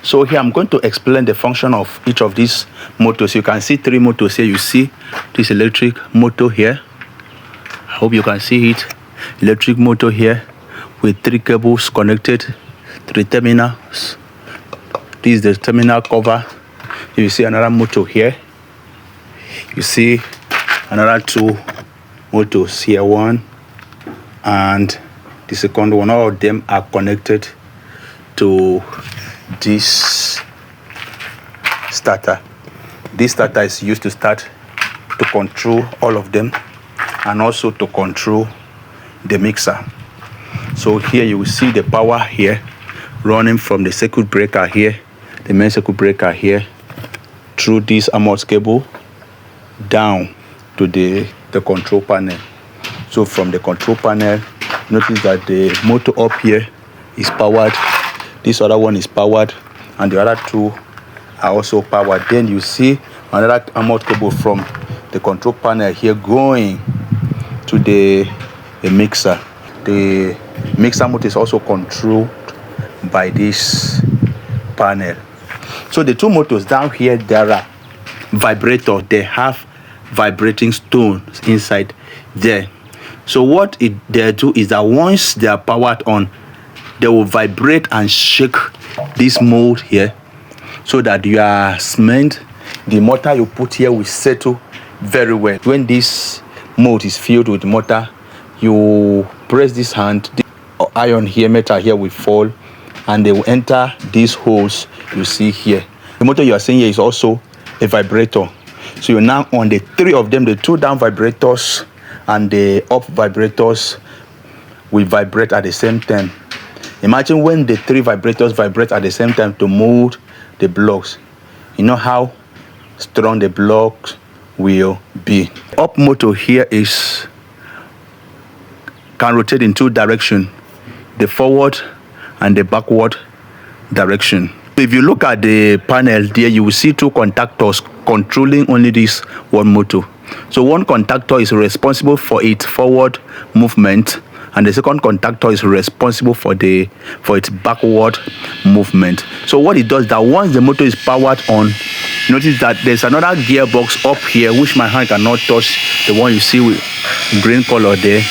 So here I'm going to explain the function of each of these motors. You can see 3 motors here. You see this electric motor here. I hope you can see it. Electric motor here with 3 cables connected, 3 terminals. This is the terminal cover. You see another motor here. You see another 2 motors here, 1 and the second one. All of them are connected to this starter. This starter is used to control all of them and also to control the mixer. So here you will see the power here running from the circuit breaker here, the main circuit breaker here, through this armored cable down to the control panel. So from the control panel, notice that the motor up here is powered, this other one is powered, and the other 2 are also powered. Then you see another armored cable from the control panel here going to the mixer. The mixer motor is also controlled by this panel. So the 2 motors down here, there are vibrator. They have vibrating stones inside there. So what they do is that once they are powered on, they will vibrate and shake this mold here, so that your cement, the mortar you put here, will settle very well. When this mold is filled with mortar, you press this hand, the iron here, metal here will fall, and they will enter these holes you see here. The motor you are seeing here is also a vibrator. So you're now on the 3 of them, the 2 down vibrators and the up vibrators will vibrate at the same time. Imagine when the 3 vibrators vibrate at the same time to mold the blocks. You know how strong the blocks will be. Up motor here can rotate in 2 directions, the forward and the backward direction. If you look at the panel there, you will see 2 contactors controlling only this 1 motor. So one contactor is responsible for its forward movement, and the second contactor is responsible for its backward movement. So what it does is that once the motor is powered on, notice that there's another gearbox up here which my hand cannot touch, the one you see with green color there.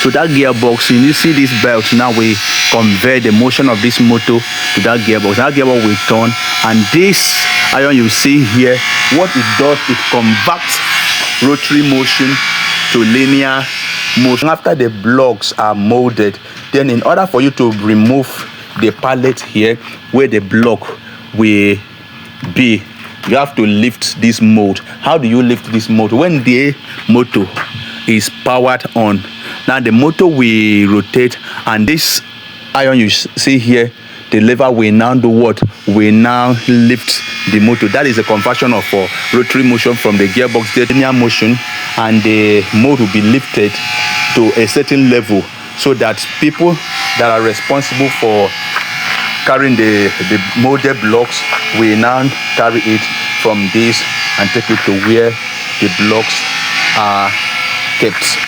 So that gearbox, you see this belt now will convert the motion of this motor to that gearbox. That gearbox will turn, and this iron you see here, what it does, it converts rotary motion to linear motion. After the blocks are molded, then in order for you to remove the pallet here where the block will be, you have to lift this mold. How do you lift this mold? When the motor is powered on, now the motor will rotate, and this iron you see here, the lever will now do what? Will now lift the motor. That is a conversion of rotary motion from the gearbox to linear motion, and the mold will be lifted to a certain level, so that people that are responsible for carrying the molded blocks will now carry it from this and take it to where the blocks are kept.